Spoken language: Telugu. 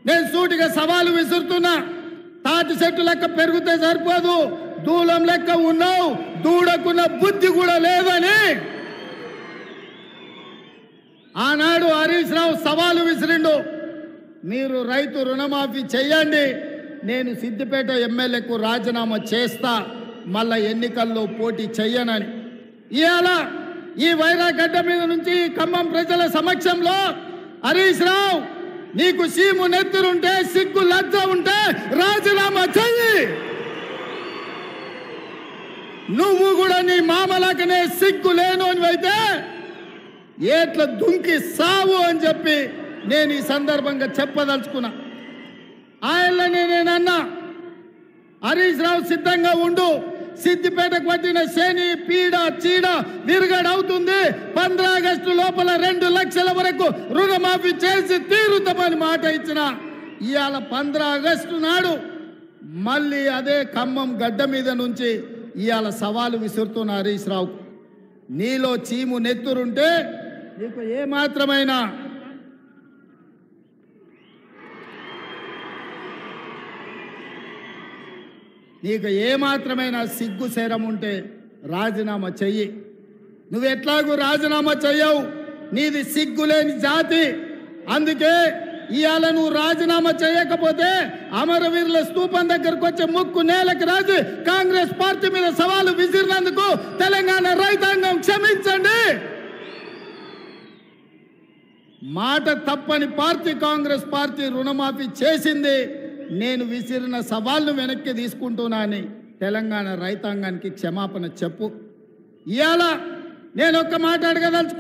నేను సూటిగా సవాలు విసురుతున్నా. తాటి చెట్టు లెక్క పెరిగితే సరిపోదు, దూలం లెక్క ఉన్నావు, దూడకున్న బుద్ధి కూడా లేదని ఆనాడు హరీష్ రావు సవాలు విసిరిండు. మీరు రైతు రుణమాఫీ చెయ్యండి, నేను సిద్దిపేట ఎమ్మెల్యేకు రాజీనామా చేస్తా, మళ్ళా ఎన్నికల్లో పోటీ చెయ్యనని. ఇవాళ ఈ వైరాగడ్డ మీద నుంచి ఖమ్మం ప్రజల సమక్షంలో హరీష్ రావు, నీకు సీము నెత్తురుంటే, సిగ్గు లజ్జ ఉంటే రాజీనామా చెయ్యి. నువ్వు కూడా నీ మామలకనే సిగ్గు లేనోని అయితే ఏట్ల దుంకి సావు అని చెప్పి నేను ఈ సందర్భంగా చెప్పదలుచుకున్నా. ఆయననే నేనన్నా, హరీష్ రావు సిద్ధంగా ఉండు, సిద్దిపేటకు పట్టిన శని పీడ చీడ విరుగడవుతుంది. 15 ఆగస్టు లోపల 2 లక్షల వరకు రుణమాఫీ చేసి తీరుతామని మాట ఇచ్చిన. ఇవాళ 15 ఆగస్టు నాడు మళ్ళీ అదే ఖమ్మం గడ్డ మీద నుంచి ఇవాళ సవాలు విసురుతున్న హరీష్ రావు, నీలో చీము నెత్తురుంటే నీకు ఏమాత్రమైన సిగ్గు శరం ఉంటే రాజీనామా చెయ్యి. నువ్వు ఎట్లాగూ రాజీనామా చెయ్యవు, నీది సిగ్గులేని జాతి. అందుకే ఇవాళ నువ్వు రాజీనామా చేయకపోతే అమరవీరుల స్తూపం దగ్గరకు వచ్చే ముక్కు నేలకు రాజు కాంగ్రెస్ పార్టీ మీద సవాలు విసిరినందుకు తెలంగాణ రైతాంగం క్షమించండి. మాట తప్పని పార్టీ కాంగ్రెస్ పార్టీ రుణమాఫీ చేసింది. నేను విసిరిన సవాళ్లు వెనక్కి తీసుకుంటున్నానని తెలంగాణ రైతాంగానికి క్షమాపణ చెప్పు. ఇవాళ నేను ఒక్క మాట అడగదలుచుకున్నా.